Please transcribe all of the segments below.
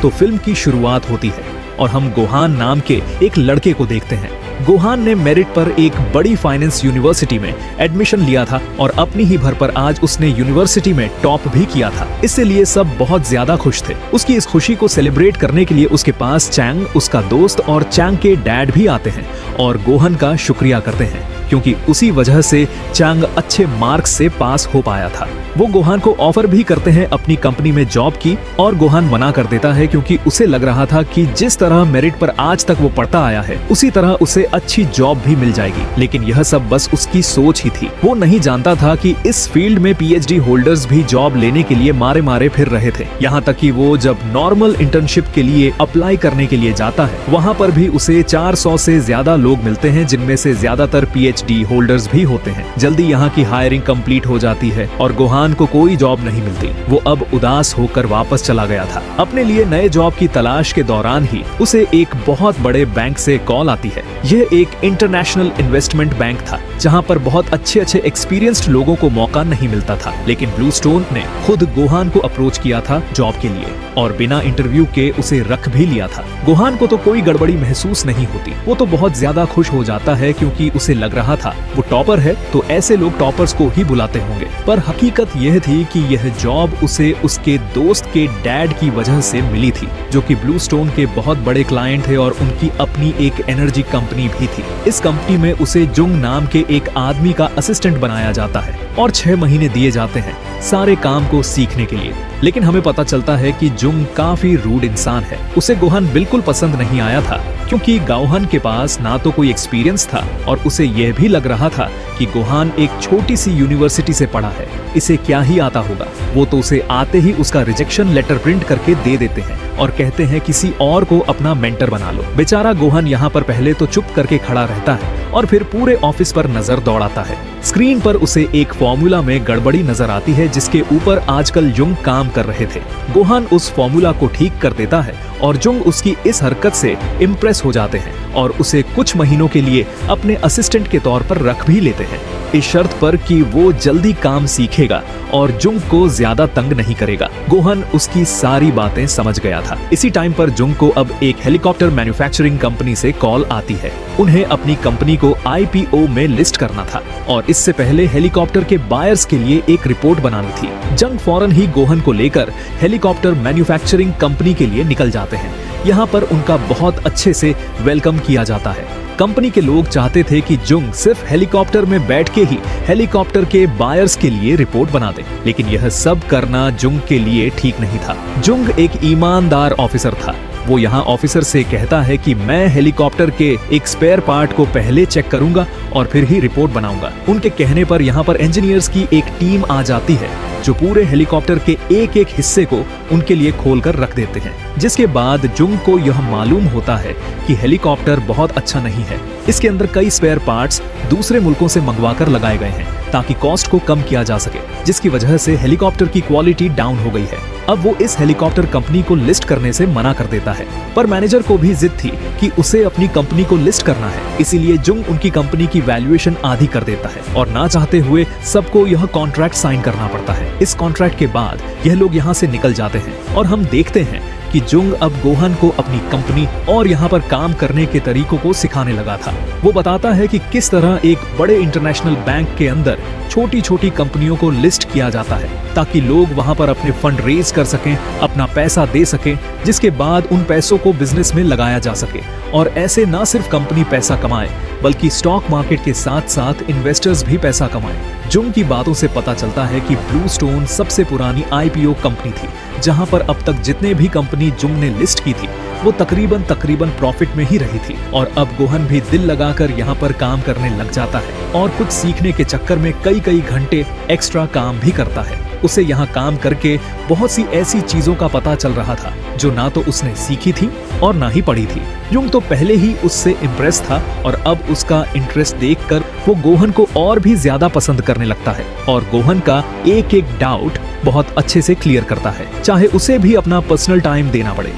तो फिल्म की शुरुआत होती है और हम गोहान नाम के एक लड़के को देखते हैं। गोहान ने मेरिट पर एक बड़ी फाइनेंस यूनिवर्सिटी में एडमिशन लिया था और अपनी ही भर पर आज उसने यूनिवर्सिटी में टॉप भी किया था। इससे लिए सब बहुत ज्यादा खुश थे। उसकी इस खुशी को सेलिब्रेट करने के लिए उसके पास चैंग, उसका दोस्त और चैंग के डैड भी आते हैं और गोहान का शुक्रिया करते हैं, क्योंकि उसी वजह से चैंग अच्छे मार्क्स से पास हो पाया था। वो गोहान को ऑफर भी करते हैं अपनी कंपनी में जॉब की, और गोहान मना कर देता है क्योंकि उसे लग रहा था कि जिस तरह मेरिट पर आज तक वो पढ़ता आया है उसी तरह उसे अच्छी जॉब भी मिल जाएगी। लेकिन यह सब बस उसकी सोच ही थी। वो नहीं जानता था कि इस फील्ड में पीएचडी होल्डर्स भी जॉब लेने के लिए मारे मारे फिर रहे थे। यहाँ तक कि वो जब नॉर्मल इंटर्नशिप के लिए अप्लाई करने के लिए जाता है वहाँ पर भी उसे 400 से ज्यादा लोग मिलते हैं, जिनमें से ज्यादातर पीएचडी होल्डर्स भी होते हैं। जल्दी यहाँ की हायरिंग कंप्लीट हो जाती है और गोहान को कोई जॉब नहीं मिलती। वो अब उदास होकर वापस चला गया था। अपने लिए नए जॉब की तलाश के दौरान ही उसे एक बहुत बड़े बैंक से कॉल आती है। यह एक इंटरनेशनल इन्वेस्टमेंट बैंक था जहां पर बहुत अच्छे एक्सपीरियंस्ड लोगों को मौका नहीं मिलता था। लेकिन ब्लूस्टोन ने खुद गोहान को अप्रोच किया था जॉब के लिए और बिना इंटरव्यू के उसे रख भी लिया था। गोहान को तो कोई गड़बड़ी महसूस नहीं होती। वो तो बहुत ज्यादा खुश हो जाता है क्योंकि उसे लग रहा था वो टॉपर है तो ऐसे लोग टॉपर्स को ही बुलाते होंगे। पर हकीकत यह थी कि यह जॉब उसे उसके दोस्त के डैड की वजह से मिली थी, जो कि ब्लूस्टोन के बहुत बड़े क्लाइंट थे और उनकी अपनी एक एनर्जी कंपनी भी थी। इस कंपनी में उसे जुंग नाम के एक आदमी का असिस्टेंट बनाया जाता है और 6 महीने दिए जाते हैं सारे काम को सीखने के लिए। लेकिन हमें पता चलता है कि जुंग काफी रूड इंसान है। उसे गोहान बिल्कुल पसंद नहीं आया था क्योंकि गोहान के पास ना तो कोई एक्सपीरियंस था और उसे यह भी लग रहा था कि गोहान एक छोटी सी यूनिवर्सिटी से पढ़ा है, इसे क्या ही आता होगा। वो तो उसे आते ही उसका रिजेक्शन लेटर प्रिंट करके दे देते हैं और कहते हैं किसी और को अपना मेंटर बना लो। बेचारा गोहान यहाँ पर पहले तो चुप करके खड़ा रहता है और फिर पूरे ऑफिस पर नजर दौड़ाता है। स्क्रीन पर उसे एक फॉर्मूला में गड़बड़ी नजर आती है जिसके ऊपर आजकल जुंग काम कर रहे थे। गोहान उस फॉर्मूला को ठीक कर देता है और जुंग उसकी इस हरकत से इम्प्रेस हो जाते हैं और उसे कुछ महीनों के लिए अपने असिस्टेंट के तौर पर रख भी लेते हैं, इस शर्त पर कि वो जल्दी काम सीखेगा और जुंग को ज्यादा तंग नहीं करेगा। गोहान उसकी सारी बातें समझ गया था। इसी टाइम पर जुंग को अब एक हेलीकॉप्टर मैन्युफैक्चरिंग कंपनी से कॉल आती है। उन्हें अपनी कंपनी को आईपीओ में लिस्ट करना था और इससे पहले हेलीकॉप्टर के बायर्स के लिए एक रिपोर्ट बनानी थी। जुंग फौरन ही गोहान को लेकर हेलीकॉप्टर मैन्युफैक्चरिंग कंपनी के लिए निकल जाते हैं। यहाँ पर उनका बहुत अच्छे से वेलकम किया जाता है। कंपनी के लोग चाहते थे कि जुंग सिर्फ हेलीकॉप्टर में बैठ के ही हेलीकॉप्टर के बायर्स के लिए रिपोर्ट बना दे, लेकिन यह सब करना जुंग के लिए ठीक नहीं था। जुंग एक ईमानदार ऑफिसर था। वो यहाँ ऑफिसर से कहता है कि मैं हेलीकॉप्टर के एक स्पेयर पार्ट को पहले चेक करूंगा और फिर ही रिपोर्ट बनाऊंगा। उनके कहने पर यहाँ पर इंजीनियर्स की एक टीम आ जाती है जो पूरे हेलीकॉप्टर के एक एक हिस्से को उनके लिए खोलकर रख देते हैं, जिसके बाद जुंग को यह मालूम होता है कि हेलीकॉप्टर बहुत अच्छा नहीं है। इसके अंदर कई स्पेयर पार्ट्स दूसरे मुल्कों से मंगवाकर लगाए गए हैं ताकि कॉस्ट को कम किया जा सके, जिसकी वजह से हेलीकॉप्टर की क्वालिटी डाउन हो गई है। अब वो इस हेलीकॉप्टर कंपनी को लिस्ट करने से मना कर देता है, पर मैनेजर को भी जिद थी कि उसे अपनी कंपनी को लिस्ट करना है, इसीलिए जुंग उनकी कंपनी की वैल्यूएशन आधी कर देता है और ना चाहते हुए सबको यह कॉन्ट्रैक्ट साइन करना पड़ता है। इस कॉन्ट्रैक्ट के बाद यह लोग यहाँ से निकल जाते हैं और हम देखते हैं कि जुंग अब गोहान को अपनी कंपनी और यहाँ पर काम करने के तरीकों को सिखाने लगा था। वो बताता है कि किस तरह एक बड़े इंटरनेशनल बैंक के अंदर छोटी छोटी कंपनियों को लिस्ट किया जाता है ताकि लोग वहाँ पर अपने फंड रेज कर सकें, अपना पैसा दे सकें, जिसके बाद उन पैसों को बिजनेस में लगाया जा सके और ऐसे न सिर्फ कंपनी पैसा कमाए बल्कि स्टॉक मार्केट के साथ साथ इन्वेस्टर्स भी पैसा कमाए। जुंग की बातों से पता चलता है कि ब्लूस्टोन सबसे पुरानी आईपीओ कंपनी थी, जहां पर अब तक जितने भी कंपनी जुंग ने लिस्ट की थी वो तकरीबन प्रॉफिट में ही रही थी। और अब गोहान भी दिल लगाकर यहाँ पर काम करने लग जाता है और कुछ सीखने के चक्कर में कई घंटे एक्स्ट्रा काम भी करता है। उसे यहाँ काम करके बहुत सी ऐसी चीजों का पता चल रहा था जो ना तो उसने सीखी थी और ना ही पढ़ी थी। जुंग तो पहले ही उससे इम्प्रेस था और अब उसका इंटरेस्ट देखकर वो गोहान को और भी ज्यादा पसंद करने लगता है और गोहान का एक एक डाउट बहुत अच्छे से क्लियर करता है, चाहे उसे भी अपना पर्सनल टाइम देना पड़े।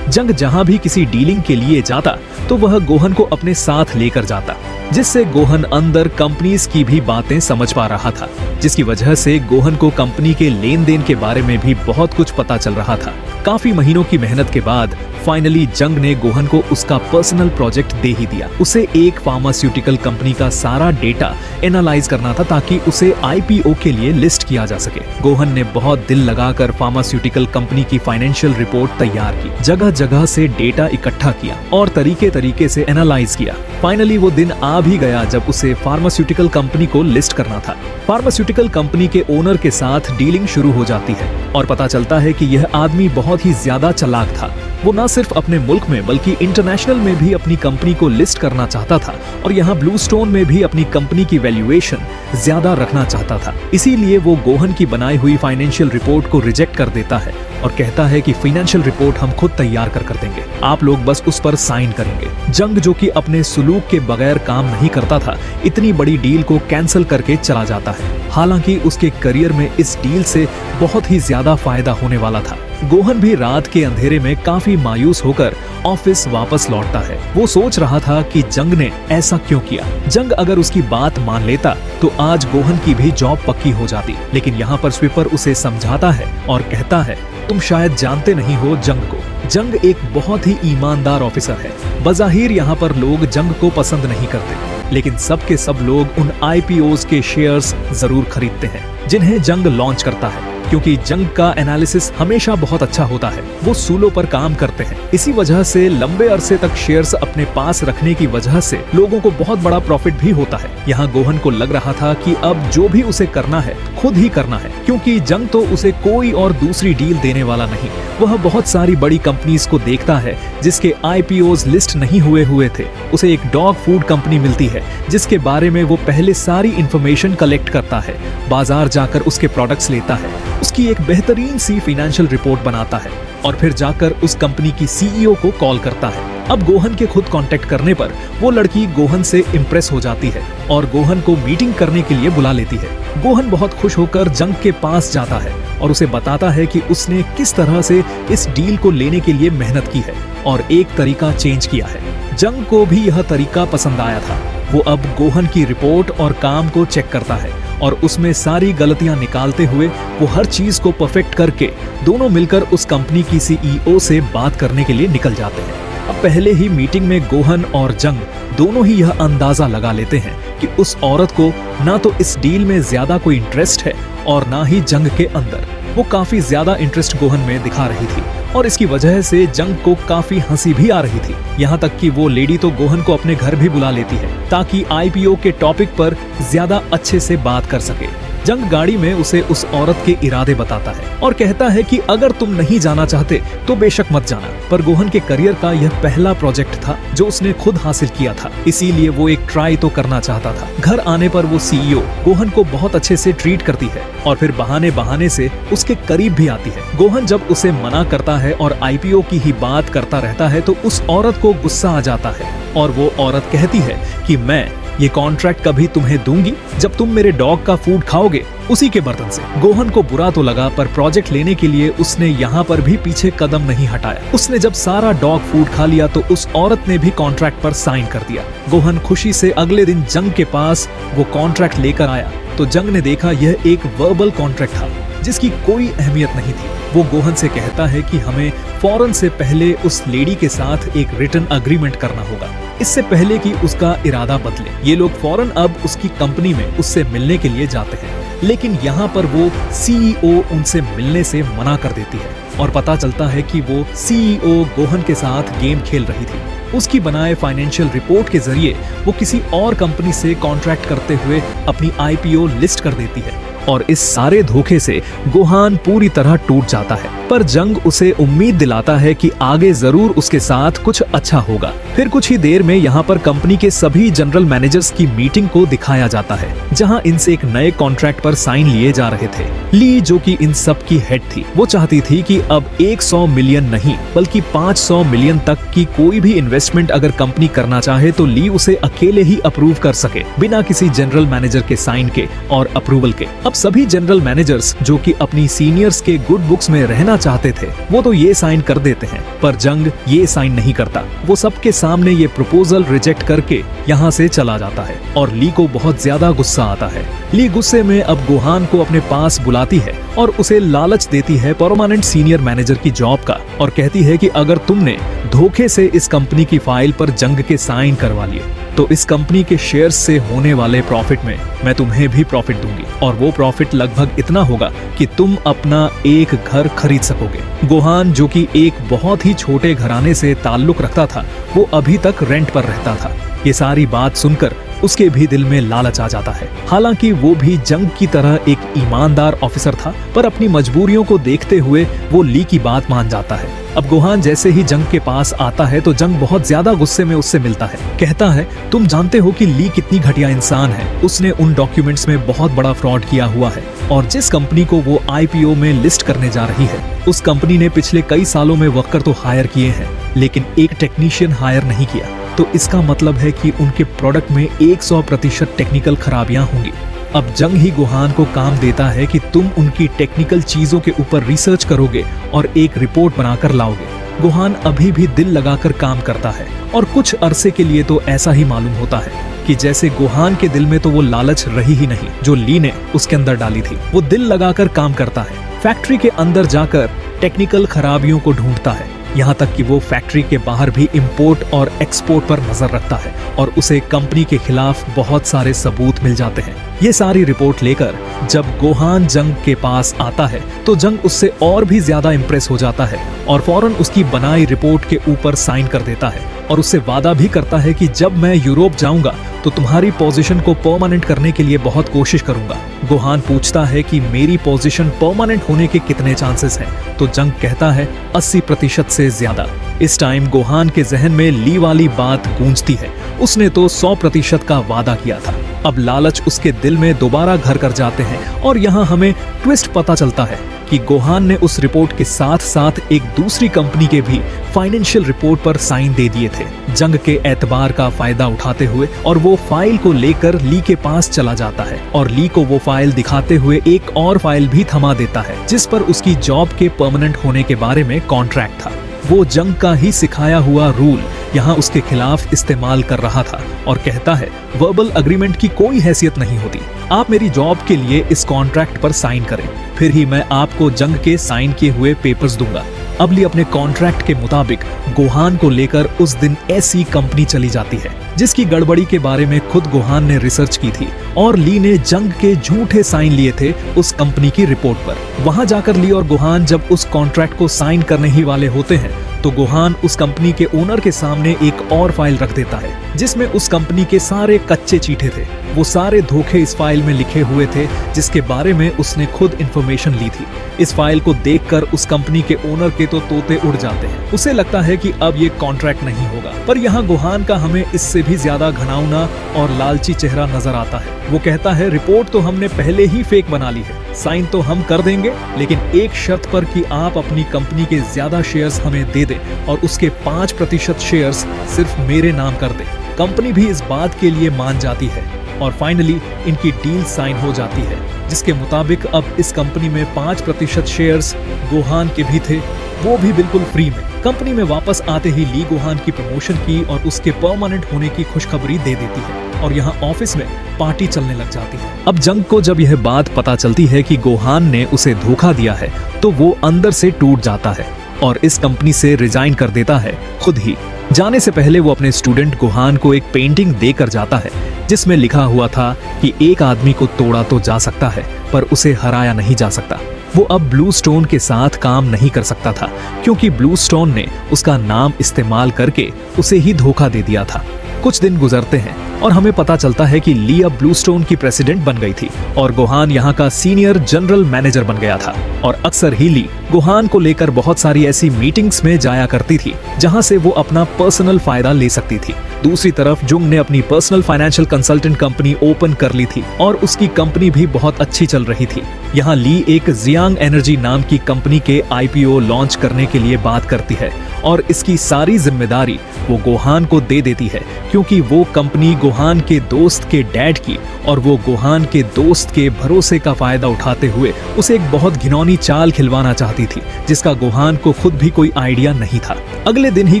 जंग जहां भी किसी डीलिंग के लिए जाता तो वह गोहान को अपने साथ लेकर जाता जिससे गोहन अंदर कंपनीज की भी बातें समझ पा रहा था, जिसकी वजह से गोहन को कंपनी के लेन देन के बारे में भी बहुत कुछ पता चल रहा था। काफी महीनों की मेहनत के बाद फाइनली जंग ने गोहन को उसका पर्सनल प्रोजेक्ट दे ही दिया। उसे एक फार्मास्यूटिकल कंपनी का सारा डेटा एनालाइज करना था ताकि उसे आईपीओ के लिए लिस्ट किया जा सके। गोहन ने बहुत दिल लगाकर फार्मास्यूटिकल कंपनी की फाइनेंशियल रिपोर्ट तैयार की, जगह जगह से डेटा इकट्ठा किया और तरीके से एनालाइज किया। फाइनली वो दिन आ भी गया जब उसे फार्मास्यूटिकल कंपनी को लिस्ट करना था। फार्मास्यूटिकल कंपनी के ओनर के साथ डीलिंग शुरू हो जाती है और पता चलता है कि यह आदमी बहुत ही ज्यादा चालाक था। वो न सिर्फ अपने मुल्क में बल्कि इंटरनेशनल में भी अपनी कंपनी को लिस्ट करना चाहता था और यहाँ ब्लूस्टोन में भी अपनी कंपनी की वैल्यूएशन ज्यादा रखना चाहता था। इसीलिए वो गोहन की बनाई हुई फाइनेंशियल रिपोर्ट को रिजेक्ट कर देता है और कहता है कि फाइनेंशियल रिपोर्ट हम खुद तैयार कर देंगे, आप लोग बस उस पर साइन करेंगे। जंग, जो कि अपने सुलूक के बगैर काम नहीं करता था, इतनी बड़ी डील को कैंसिल करके चला जाता है। हालांकि उसके करियर में इस डील से बहुत ही ज्यादा फायदा होने वाला था। गोहन भी रात के अंधेरे में काफी मायूस होकर ऑफिस वापस लौटता है। वो सोच रहा था कि जंग ने ऐसा क्यों किया। जंग अगर उसकी बात मान लेता तो आज गोहन की भी जॉब पक्की हो जाती, लेकिन यहाँ पर स्वीपर उसे समझाता है और कहता है, तुम शायद जानते नहीं हो जंग को। जंग एक बहुत ही ईमानदार ऑफिसर है। बज़ाहिर यहाँ पर लोग जंग को पसंद नहीं करते, लेकिन सब के सब लोग उन आईपीओज के शेयर्स जरूर खरीदते हैं जिन्हें जंग लॉन्च करता है, क्योंकि जंग का एनालिसिस हमेशा बहुत अच्छा होता है। वो सूलों पर काम करते हैं, इसी वजह से लंबे अरसे तक शेयर्स अपने पास रखने की वजह से लोगों को बहुत बड़ा प्रॉफिट भी होता है। यहाँ गोहन को लग रहा था कि अब जो भी उसे करना है खुद ही करना है, क्योंकि जंग तो उसे कोई और दूसरी डील देने वाला नहीं। वह बहुत सारी बड़ी कंपनीज को देखता है जिसके आईपीओज लिस्ट नहीं हुए थे। उसे एक डॉग फूड कंपनी मिलती है जिसके बारे में वो पहले सारी इंफॉर्मेशन कलेक्ट करता है, बाजार जाकर उसके प्रोडक्ट्स लेता है, उसकी एक बेहतरीन सी फाइनेंशियल रिपोर्ट बनाता है और फिर जाकर उस कंपनी की सीईओ को कॉल करता है। अब गोहन के खुद कांटेक्ट करने पर वो लड़की गोहन से इम्प्रेस हो जाती है और गोहन को मीटिंग करने के लिए बुला लेती है। गोहन बहुत खुश होकर जंग के पास जाता है और उसे बताता है कि उसने किस तरह से इस डील को लेने के लिए मेहनत की है और एक तरीका चेंज किया है। जंग को भी यह तरीका पसंद आया था। वो अब गोहन की रिपोर्ट और काम को चेक करता है और उसमें सारी गलतियां निकालते हुए वो हर चीज को परफेक्ट करके दोनों मिलकर उस कंपनी की सीईओ से बात करने के लिए निकल जाते हैं। अब पहले ही मीटिंग में गोहन और जंग दोनों ही यह अंदाजा लगा लेते हैं कि उस औरत को ना तो इस डील में ज्यादा कोई इंटरेस्ट है और ना ही जंग के अंदर। वो काफी ज्यादा इंटरेस्ट गोहन में दिखा रही थी और इसकी वजह से जंग को काफी हंसी भी आ रही थी। यहाँ तक कि वो लेडी तो गोहन को अपने घर भी बुला लेती है ताकि आईपीओ के टॉपिक पर ज्यादा अच्छे से बात कर सके। जंग गाड़ी में उसे उस औरत के इरादे बताता है और कहता है कि अगर तुम नहीं जाना चाहते तो बेशक मत जाना। पर गोहन के करियर का यह पहला प्रोजेक्ट था जो उसने खुद हासिल किया था, इसीलिए वो एक ट्राई तो करना चाहता था। घर आने पर वो सीईओ गोहन को बहुत अच्छे से ट्रीट करती है और फिर बहाने से उसके करीब भी आती है। गोहन जब उसे मना करता है और आईपीओ की ही बात करता रहता है तो उस औरत को गुस्सा आ जाता है और वो औरत कहती है कि मैं ये कॉन्ट्रैक्ट कभी तुम्हें दूंगी जब तुम मेरे डॉग का फूड खाओगे उसी के बर्तन से। गोहन को बुरा तो लगा पर प्रोजेक्ट लेने के लिए उसने यहाँ पर भी पीछे कदम नहीं हटाया। उसने जब सारा डॉग फूड खा लिया तो उस औरत ने भी कॉन्ट्रैक्ट पर साइन कर दिया। गोहन खुशी से अगले दिन जंग के पास वो कॉन्ट्रैक्ट लेकर आया तो जंग ने देखा यह एक वर्बल कॉन्ट्रैक्ट था जिसकी कोई अहमियत नहीं थी। वो गोहन से कहता है कि हमें फौरन से पहले उस लेडी के साथ एक रिटन अग्रीमेंट करना होगा, इससे पहले कि उसका इरादा बदले। ये लोग फौरन अब उसकी कंपनी में उससे मिलने के लिए जाते हैं, लेकिन यहाँ पर वो सीईओ उनसे मिलने से मना कर देती है और पता चलता है कि वो सीईओ गोहन के साथ गेम खेल रही थी। उसकी बनाए फाइनेंशियल रिपोर्ट के जरिए वो किसी और कंपनी से कॉन्ट्रैक्ट करते हुए अपनी आईपीओ लिस्ट कर देती है और इस सारे धोखे से गोहान पूरी तरह टूट जाता है। पर जंग उसे उम्मीद दिलाता है कि आगे जरूर उसके साथ कुछ अच्छा होगा। फिर कुछ ही देर में यहाँ पर कंपनी के सभी जनरल मैनेजर्स की मीटिंग को दिखाया जाता है जहाँ इनसे एक नए कॉन्ट्रैक्ट पर साइन लिए जा रहे थे। ली, जो कि इन सब की हेड थी, वो चाहती थी कि अब 100 मिलियन नहीं बल्कि 500 मिलियन तक की कोई भी इन्वेस्टमेंट अगर कंपनी करना चाहे तो ली उसे अकेले ही अप्रूव कर सके बिना किसी जनरल मैनेजर के साइन के और अप्रूवल के। अब सभी जनरल मैनेजर्स जो कि अपनी सीनियर्स के गुड बुक्स में रहना चाहते थे वो तो ये साइन कर देते हैं, पर जंग ये साइन नहीं करता। वो सबके सामने ये प्रपोजल रिजेक्ट करके यहाँ से चला जाता है और ली को बहुत ज्यादा गुस्सा आता है। ली गुस्से में अब गोहान को अपने पास बुलाती है और उसे लालच देती है परमानेंट सीनियर मैनेजर की जॉब का, और कहती है कि अगर तुमने धोखे से इस कंपनी की फाइल पर जंग के साइन करवा लिए तो इस कंपनी के शेयर्स से होने वाले प्रॉफिट में मैं तुम्हें भी प्रॉफिट दूंगी, और वो प्रॉफिट लगभग इतना होगा कि तुम अपना एक घर खरीद सकोगे। गोहान, जो कि एक बहुत ही छोटे घराने से ताल्लुक रखता था, वो अभी तक रेंट पर रहता था। ये सारी बात सुनकर उसके भी दिल में लालच आ जाता है। हालांकि वो भी जंग की तरह एक ईमानदार ऑफिसर था, पर अपनी मजबूरियों को देखते हुए वो ली की बात मान जाता है। अब गोहान जैसे ही जंग के पास आता है तो जंग बहुत ज्यादा गुस्से में उससे मिलता है। कहता है, तुम जानते हो कि ली कितनी घटिया इंसान है। उसने उन डॉक्यूमेंट्स में बहुत बड़ा फ्रॉड किया हुआ है, और जिस कंपनी को वो IPO में लिस्ट करने जा रही है, उस कंपनी ने पिछले कई सालों में वर्कर तो हायर किए हैं, लेकिन एक टेक्नीशियन हायर नहीं किया। तो इसका मतलब है कि उनके प्रोडक्ट में 100% टेक्निकल खराबियां होंगी। अब जंग ही गोहान को काम देता है कि तुम उनकी टेक्निकल चीजों के ऊपर रिसर्च करोगे और एक रिपोर्ट बनाकर लाओगे। गोहान अभी भी दिल लगाकर काम करता है, और कुछ अरसे के लिए तो ऐसा ही मालूम होता है कि जैसे गोहान के दिल में तो वो लालच रही ही नहीं जो ली ने उसके अंदर डाली थी। वो दिल लगाकर काम करता है, फैक्ट्री के अंदर जाकर टेक्निकल खराबियों को ढूंढता है, यहाँ तक कि वो फैक्ट्री के बाहर भी इंपोर्ट और एक्सपोर्ट पर नजर रखता है, और उसे कंपनी के खिलाफ बहुत सारे सबूत मिल जाते हैं। ये सारी रिपोर्ट लेकर जब गोहान जंग के पास आता है तो जंग उससे और भी ज्यादा इंप्रेस हो जाता है और फौरन उसकी बनाई रिपोर्ट के ऊपर साइन कर देता है, और उससे वादा भी करता है कि जब मैं यूरोप जाऊंगा तो तुम्हारी पोजीशन को परमानेंट करने के लिए बहुत कोशिश करूंगा। गोहान पूछता है कि मेरी पोजीशन परमानेंट होने के कितने चांसेस हैं, तो जंग कहता है 80% से ज्यादा। इस टाइम गोहान के जहन में ली वाली बात गूंजती है, उसने तो 100% का वादा किया था। अब लालच उसके दिल में दोबारा घर कर जाते हैं, और यहाँ हमें ट्विस्ट पता चलता है कि गोहान ने उस रिपोर्ट के साथ साथ एक दूसरी कंपनी के भी फाइनेंशियल रिपोर्ट पर साइन दे दिए थे जंग के एतबार का फायदा उठाते हुए, और वो फाइल को लेकर ली के पास चला जाता है और ली को वो फाइल दिखाते हुए एक और फाइल भी थमा देता है जिस पर उसकी जॉब के परमानेंट होने के बारे में कॉन्ट्रैक्ट था। वो जंग का ही सिखाया हुआ रूल यहाँ उसके खिलाफ इस्तेमाल कर रहा था और कहता है, वर्बल अग्रीमेंट की कोई हैसियत नहीं होती, आप मेरी जॉब के लिए इस कॉन्ट्रैक्ट पर साइन करें, फिर ही मैं आपको जंग के साइन किए हुए पेपर्स दूंगा। अब ली अपने कॉन्ट्रैक्ट के मुताबिक गोहान को लेकर उस दिन ऐसी कंपनी चली जाती है जिसकी गड़बड़ी के बारे में खुद गोहान ने रिसर्च की थी, और ली ने जंग के झूठे साइन लिए थे उस कंपनी की रिपोर्ट पर। वहां जाकर ली और गोहान जब उस कॉन्ट्रैक्ट को साइन करने ही वाले होते हैं तो गोहान उस कंपनी के ओनर के सामने एक और फाइल रख देता है जिसमें उस कंपनी के सारे कच्चे चीटे थे। वो सारे धोखे इस फाइल में लिखे हुए थे जिसके बारे में उसने खुद इंफॉर्मेशन ली थी। इस फाइल को देखकर उस कंपनी के ओनर के तो तोते उड़ जाते हैं। उसे लगता है कि अब ये कॉन्ट्रैक्ट नहीं होगा, पर यहाँ गोहान का हमें इससे भी ज्यादा घिनौना और लालची चेहरा नजर आता है। वो कहता है, रिपोर्ट तो हमने पहले ही फेक बना ली है, साइन तो हम कर देंगे, लेकिन एक शर्त पर कि आप अपनी कंपनी के ज्यादा शेयर्स हमें दे दें और उसके 5% शेयर्स सिर्फ मेरे नाम कर दें। कंपनी भी इस बात के लिए मान जाती है और फाइनली इनकी डील साइन हो जाती है जिसके मुताबिक अब इस कंपनी में 5% शेयर्स गोहान के भी थे, वो भी बिल्कुल फ्री में। कंपनी में वापस आते ही ली गोहान की प्रमोशन की और उसके परमानेंट होने की खुशखबरी दे देती है और यहाँ ऑफिस में पार्टी चलने लग जाती है। अब जंग को जब यह बात पता चलती है कि गोहान ने उसे धोखा दिया है तो वो अंदर से टूट जाता है और इस कंपनी से रिजाइन कर देता है खुद ही। जाने से पहले वो अपने स्टूडेंट गोहान को एक पेंटिंग देकर जाता है जिसमें लिखा हुआ था कि एक आदमी को तोड़ा तो जा सकता है पर उसे हराया नहीं जा सकता। वो अब ब्लू स्टोन के साथ काम नहीं कर सकता था क्योंकि ब्लू स्टोन ने उसका नाम इस्तेमाल करके उसे ही धोखा दे दिया था। कुछ दिन गुजरते हैं और हमें पता चलता है कि ली अब ब्लू स्टोन की प्रेसिडेंट बन गई थी और गोहान यहाँ का सीनियर जनरल मैनेजर बन गया था। और अक्सर ही ली गोहान को लेकर बहुत सारी ऐसी मीटिंग्स में जाया करती थी जहाँ से वो अपना पर्सनल फायदा ले सकती थी। दूसरी तरफ जुंग ने अपनी personal financial consultant company open कर ली थी और उसकी कंपनी भी बहुत अच्छी चल रही थी। यहाँ ली एक जियांग एनर्जी नाम की कंपनी के IPO लॉन्च करने के लिए बात करती है और इसकी सारी जिम्मेदारी वो गोहान को दे देती है क्योंकि क्योंकि वो कंपनी गोहान के दोस्त के डैड की और वो गोहान के दोस्त के भरोसे का फायदा उठाते हुए उसे एक बहुत घिनौनी चाल खिलवाना चाहती थी, जिसका गोहान को खुद भी कोई आइडिया नहीं था। अगले दिन ही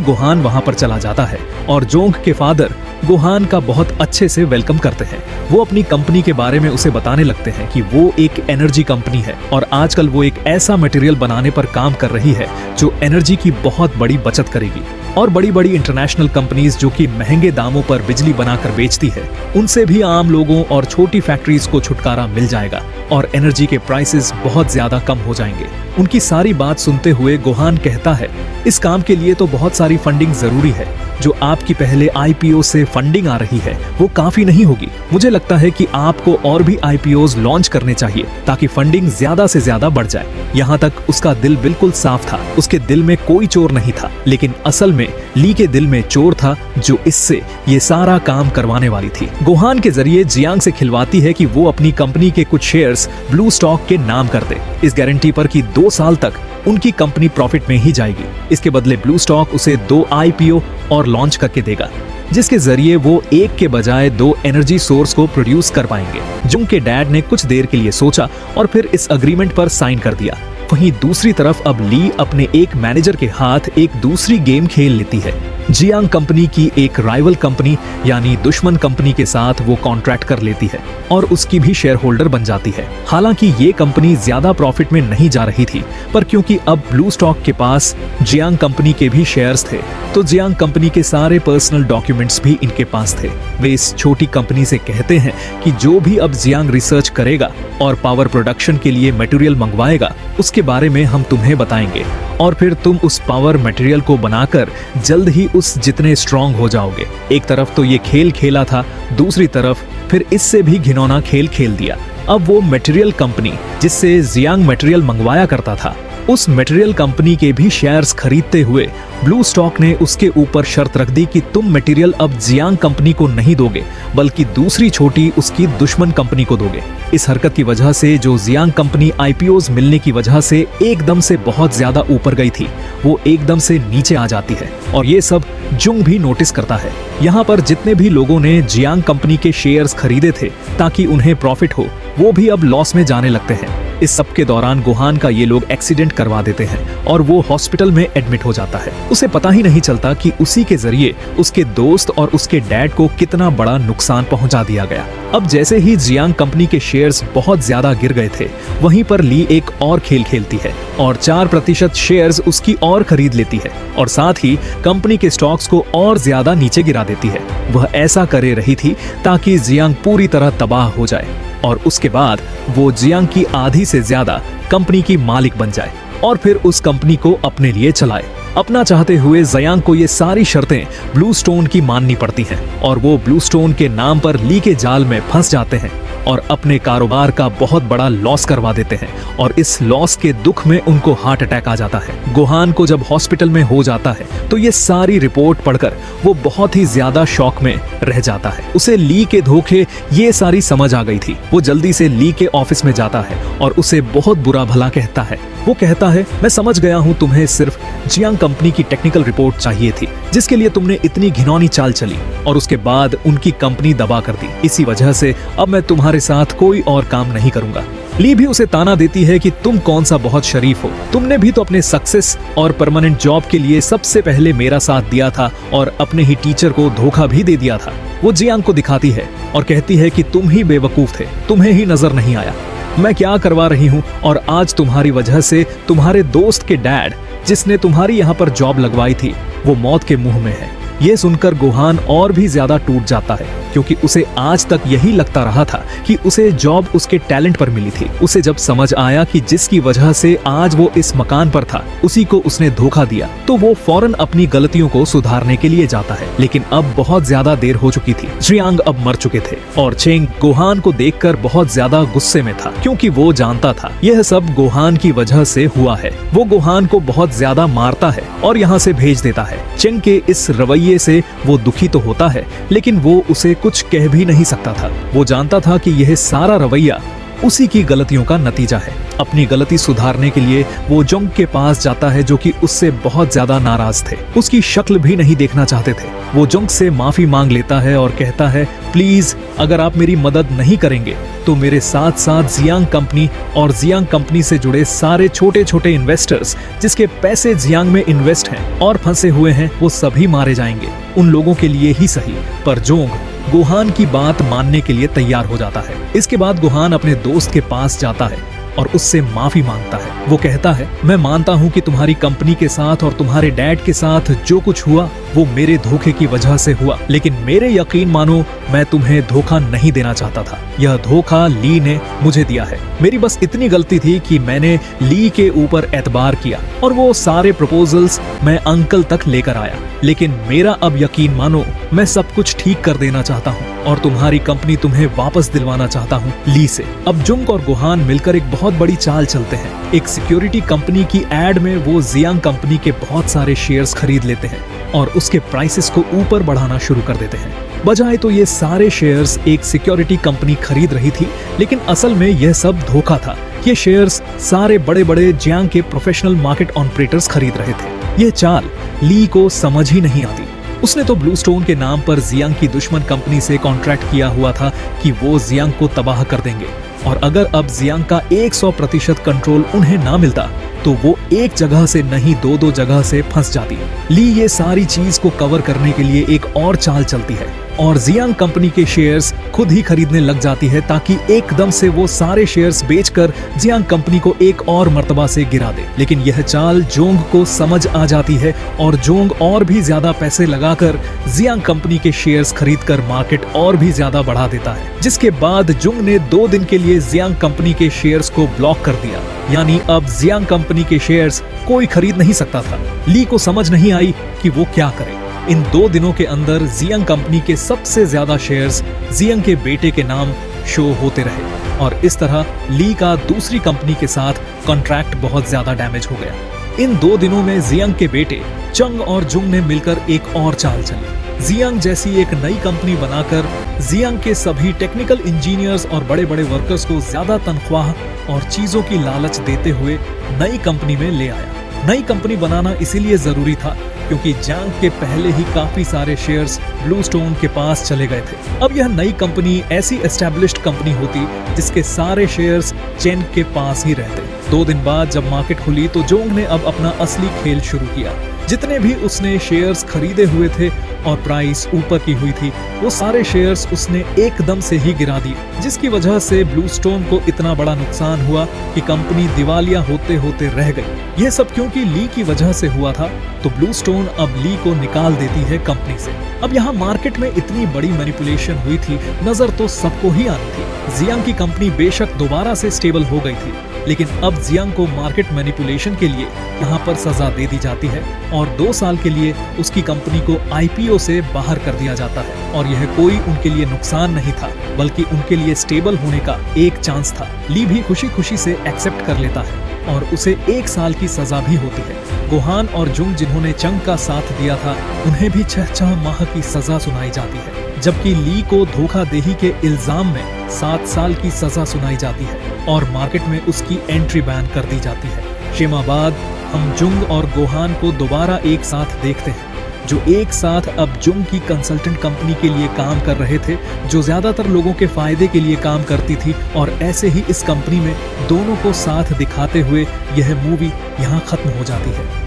गोहान वहां पर चला जाता है और जोंग के फादर गोहान का बहुत अच्छे से वेलकम करते हैं। वो अपनी कंपनी के बारे में उसे बताने लगते हैं कि वो एक एनर्जी कंपनी है और आजकल वो एक ऐसा मटेरियल बनाने पर काम कर रही है जो एनर्जी की बहुत बड़ी बचत करेगी और बड़ी बड़ी इंटरनेशनल कंपनीज जो कि महंगे दामों पर बिजली बनाकर बेचती है, उनसे भी आम लोगों और छोटी फैक्ट्रीज को छुटकारा मिल जाएगा और एनर्जी के प्राइसेस बहुत ज्यादा कम हो जाएंगे। उनकी सारी बात सुनते हुए गोहान कहता है, इस काम के लिए तो बहुत सारी फंडिंग जरूरी है। जो आपकी पहले आईपीओ से फंडिंग आ रही है वो काफी नहीं होगी। मुझे लगता है कि आपको और भी आईपीओज लॉन्च करने चाहिए ताकि फंडिंग ज्यादा से ज्यादा बढ़ जाए। यहाँ तक उसका दिल बिल्कुल साफ था, उसके दिल में कोई चोर नहीं था, लेकिन असल में ली के दिल में चोर था जो इससे ये सारा काम करवाने वाली थी। गोहान के जरिए जियांग से खिलवाती है कि वो अपनी कंपनी के कुछ शेयर्स ब्लू स्टॉक के नाम कर दे, इस गारंटी पर कि 2 साल तक उनकी कंपनी प्रॉफिट में ही जाएगी। इसके बदले ब्लू स्टॉक उसे 2 आईपीओ और लॉन्च करके देगा, जिसके जरिए वो एक के बजाय 2 एनर्जी सोर्स को प्रोड्यूस कर पाएंगे। जुंग के डैड ने कुछ देर के लिए सोचा और फिर इस अग्रीमेंट पर साइन कर दिया। वहीं दूसरी तरफ अब ली अपने एक मैनेजर के हाथ एक दूसरी गेम खेल लेती है। जियांग कंपनी की एक राइवल कंपनी यानी दुश्मन कंपनी के साथ वो कॉन्ट्रैक्ट कर लेती है और उसकी भी शेयर होल्डर बन जाती है। हालांकि ये कंपनी ज्यादा प्रॉफिट में नहीं जा रही थी, पर क्योंकि अब ब्लू स्टॉक के पास जियांग कंपनी के भी शेयर्स थे तो जियांग कंपनी के सारे पर्सनल डॉक्यूमेंट्स भी इनके पास थे। वे इस छोटी कंपनी से कहते हैं कि जो भी अब जियांग रिसर्च करेगा और पावर प्रोडक्शन के लिए मटेरियल मंगवाएगा उसके बारे में हम तुम्हें बताएंगे और फिर तुम उस पावर मटेरियल को बनाकर जल्द ही उस जितने स्ट्रांग हो जाओगे। एक तरफ तो ये खेल खेला था, दूसरी तरफ फिर इससे भी घिनौना खेल खेल दिया। अब वो मटेरियल कंपनी जिससे जियांग मटेरियल मंगवाया करता था, उस मटेरियल कंपनी के भी शेयर्स खरीदते हुए ब्लू स्टॉक ने उसके ऊपर शर्त रख दी कि तुम मटेरियल अब जियांग कंपनी को नहीं दोगे बल्कि दूसरी छोटी उसकी दुश्मन कंपनी को दोगे। इस हरकत की वजह से जो जियांग कंपनी आईपीओज मिलने की वजह से एकदम से बहुत ज्यादा ऊपर गई थी, वो एकदम से नीचे आ जाती है और ये सब जुंग भी नोटिस करता है। यहाँ पर जितने भी लोगों ने जियांग कंपनी के शेयर्स खरीदे थे ताकि उन्हें प्रॉफिट हो, वो भी अब लॉस में जाने लगते हैं। इस सब के दौरान गोहान का ये लोग एक्सीडेंट करवा देते हैं और वो हॉस्पिटल में एडमिट हो जाता है। उसे पता ही नहीं चलता कि उसी के जरिए उसके दोस्त और उसके डैड को कितना बड़ा नुकसान पहुंचा दिया गया। अब जैसे ही जियांग कंपनी के शेयर्स बहुत ज्यादा गिर गए थे, वहीं पर ली एक और खेल खेलती है और 4% शेयर्स उसकी और खरीद लेती है और साथ ही कंपनी के स्टॉक्स को और ज्यादा नीचे गिरा देती है। वह ऐसा करे रही थी ताकि जियांग पूरी तरह तबाह हो जाए और उसके बाद वो जियांग की आधी से ज्यादा कंपनी की मालिक बन जाए और फिर उस कंपनी को अपने लिए चलाए। अपना चाहते हुए जियांग को ये सारी शर्तें ब्लू स्टोन की माननी पड़ती हैं और वो ब्लू स्टोन के नाम पर ली के जाल में फंस जाते हैं और अपने कारोबार का बहुत बड़ा लॉस करवा देते हैं और इस लॉस के दुख में उनको हार्ट अटैक आ जाता है। गोहान को जब हॉस्पिटल में हो जाता है तो ये सारी रिपोर्ट पढ़कर वो बहुत ही ज्यादा शॉक में रह जाता है। उसे ली के धोखे ये सारी समझ आ गई थी। वो जल्दी से ली के ऑफिस में जाता है और उसे बहुत बुरा भला कहता है। वो कहता है, मैं समझ गया हूँ तुम्हें सिर्फ जियांग कंपनी की टेक्निकल रिपोर्ट चाहिए थी जिसके लिए तुमने इतनी घिनौनी चाल चली और उसके बाद उनकी कंपनी दबा कर दी। इसी वजह से अब मैं तुम्हारे साथ कोई और काम नहीं करूंगा। ली भी उसे ताना देती है कि तुम कौन सा बहुत शरीफ हो, तुमने भी तो अपने सक्सेस और परमानेंट जॉब के लिए सबसे पहले मेरा साथ दिया था और अपने ही टीचर को धोखा भी दे दिया था। वो जियांग को दिखाती है और कहती है कि तुम ही बेवकूफ थे, तुम्हें ही नजर नहीं आया मैं क्या करवा रही हूँ और आज तुम्हारी वजह से तुम्हारे दोस्त के डैड जिसने तुम्हारी यहाँ पर जॉब लगवाई थी वो मौत के मुंह में है। ये सुनकर गोहान और भी ज्यादा टूट जाता है क्योंकि उसे आज तक यही लगता रहा था कि उसे जॉब उसके टैलेंट पर मिली थी। उसे जब समझ आया कि जिसकी वजह से आज वो इस मकान पर था उसी को उसने धोखा दिया तो वो फौरन अपनी गलतियों को सुधारने के लिए जाता है। लेकिन अब बहुत ज्यादा देर हो चुकी थी। जियांग अब मर चुके थे और चेंग गोहान को देखकर बहुत ज्यादा गुस्से में था क्योंकि वो जानता था यह सब गोहान की वजह से हुआ है। वो गोहान को बहुत ज्यादा मारता है और यहाँ से भेज देता है। चेंग के इस रवैये से वो दुखी तो होता है लेकिन वो उसे कुछ कह भी नहीं सकता था। वो जानता था कि यह सारा रवैया उसी की गलतियों का नतीजा है। अपनी गलती सुधारने के लिए वो जोंग के पास जाता है, जो कि उससे बहुत ज्यादा नाराज थे। उसकी शक्ल भी नहीं देखना चाहते थे। वो जोंग से माफी मांग लेता है और कहता है, प्लीज अगर आप मेरी मदद नहीं करेंगे तो मेरे साथ साथ जियांग कंपनी और जियांग कंपनी से जुड़े सारे छोटे छोटे इन्वेस्टर्स जिसके पैसे जियांग में इन्वेस्ट हैं और फंसे हुए हैं, वो सभी मारे जाएंगे। उन लोगों के लिए ही सही। पर जोंग गुहान की बात मानने के लिए तैयार हो जाता है। इसके बाद गुहान अपने दोस्त के पास जाता है और उससे माफी मांगता है। वो कहता है, मैं मानता हूँ कि तुम्हारी कंपनी के साथ और तुम्हारे डैड के साथ जो कुछ हुआ वो मेरे धोखे की वजह से हुआ, लेकिन मेरे यकीन मानो मैं तुम्हें धोखा नहीं देना चाहता था। यह धोखा ली ने मुझे दिया है। मेरी बस इतनी गलती थी कि मैंने ली के ऊपर एतबार किया और वो सारे प्रपोजल्स मैं अंकल तक लेकर आया, लेकिन मेरा अब यकीन मानो मैं सब कुछ ठीक कर देना चाहता हूँ और तुम्हारी कंपनी तुम्हें वापस दिलवाना चाहता हूँ ली से। अब जुंग और गुहान मिलकर एक बहुत बड़ी चाल चलते हैं। एक सिक्योरिटी कंपनी की एड में वो जियांग कंपनी के बहुत सारे शेयर्स खरीद लेते हैं और उसके प्राइसेस को ऊपर बढ़ाना शुरू कर देते हैं। बजाय तो ये सारे शेयर्स एक सिक्योरिटी कंपनी खरीद रही थी, लेकिन असल में यह सब धोखा था। ये शेयर्स सारे बड़े बड़े जियांग के प्रोफेशनल मार्केट ऑपरेटर्स खरीद रहे थे। ये चाल ली को समझ ही नहीं आती। उसने तो ब्लूस्टोन के नाम पर जियांग की दुश्मन कंपनी से कॉन्ट्रैक्ट किया हुआ था कि वो जियांग को तबाह कर देंगे, और अगर अब जियांग का 100% कंट्रोल उन्हें ना मिलता तो वो एक जगह से नहीं दो जगह से फंस जाती। ली ये सारी चीज को कवर करने के लिए एक और चाल चलती है और जियांग कंपनी के शेयर्स खुद ही खरीदने लग जाती है, ताकि एकदम से वो सारे शेयर्स बेचकर जियांग कंपनी को एक और मर्तबा से गिरा दे। लेकिन यह चाल जोंग को समझ आ जाती है और जोंग और भी ज्यादा पैसे लगाकर जियांग कंपनी के शेयर्स खरीदकर मार्केट और भी ज्यादा बढ़ा देता है, जिसके बाद जोंग ने 2 दिन के लिए जियांग कंपनी के शेयर्स को ब्लॉक कर दिया। यानी अब जियांग कंपनी के शेयर्स कोई खरीद नहीं सकता था। ली को समझ नहीं आई कि वो क्या करे। इन 2 दिनों के अंदर जियांग कंपनी के सबसे ज्यादा शेयर्स जियांग के बेटे के नाम शो होते रहे और इस तरह ली का दूसरी कंपनी के साथ कॉन्ट्रैक्ट बहुत ज्यादा डैमेज हो गया। इन 2 दिनों में जियांग के बेटे चंग और जुंग ने मिलकर एक और चाल चली। जियांग जैसी एक नई कंपनी बनाकर जियांग के सभी टेक्निकल इंजीनियर्स और बड़े बड़े वर्कर्स को ज्यादा तनख्वाह और चीजों की लालच देते हुए नई कंपनी में ले आया। नई कंपनी बनाना इसीलिए जरूरी था क्योंकि जियांग के पहले ही काफी सारे शेयर्स ब्लूस्टोन के पास चले गए थे। अब यह नई कंपनी ऐसी एस्टैब्लिश्ड कंपनी होती जिसके सारे शेयर्स चेन के पास ही रहते। 2 दिन बाद जब मार्केट खुली तो जोंग ने अब अपना असली खेल शुरू किया। जितने भी उसने शेयर्स खरीदे हुए थे और प्राइस ऊपर की हुई थी, वो सारे शेयर्स उसने एकदम से ही गिरा दिए, जिसकी वजह से ब्लूस्टोन को इतना बड़ा नुकसान हुआ कि कंपनी दिवालिया होते होते रह गई। यह सब क्योंकि ली की वजह से हुआ था, तो ब्लूस्टोन अब ली को निकाल देती है कंपनी से। अब यहाँ मार्केट में इतनी बड़ी मैनिपुलेशन हुई थी, नजर तो सबको ही आनी थी। जियांग की कंपनी बेशक दोबारा से स्टेबल हो गई थी, लेकिन अब जियांग को मार्केट मैनिपुलेशन के लिए यहाँ पर सजा दे दी जाती है और 2 साल के लिए उसकी कंपनी को आईपीओ से बाहर कर दिया जाता है। और यह कोई उनके लिए नुकसान नहीं था, बल्कि उनके लिए स्टेबल होने का एक चांस था। ली भी खुशी खुशी से एक्सेप्ट कर लेता है और उसे 1 साल की सजा भी होती है। गुहान और जुंग जिन्होंने चंग का साथ दिया था, उन्हें भी 6 माह की सजा सुनाई जाती है, जबकि ली को धोखाधड़ी के इल्जाम में 7 साल की सजा सुनाई जाती है और मार्केट में उसकी एंट्री बैन कर दी जाती है। शिमा बाद हम जुंग और गुहान को दोबारा एक साथ देखते हैं, जो एक साथ अब जुंग की कंसल्टेंट कंपनी के लिए काम कर रहे थे, जो ज्यादातर लोगों के फायदे के लिए काम करती थी। और ऐसे ही इस कंपनी में दोनों को साथ दिखाते हुए यह मूवी यहाँ खत्म हो जाती है।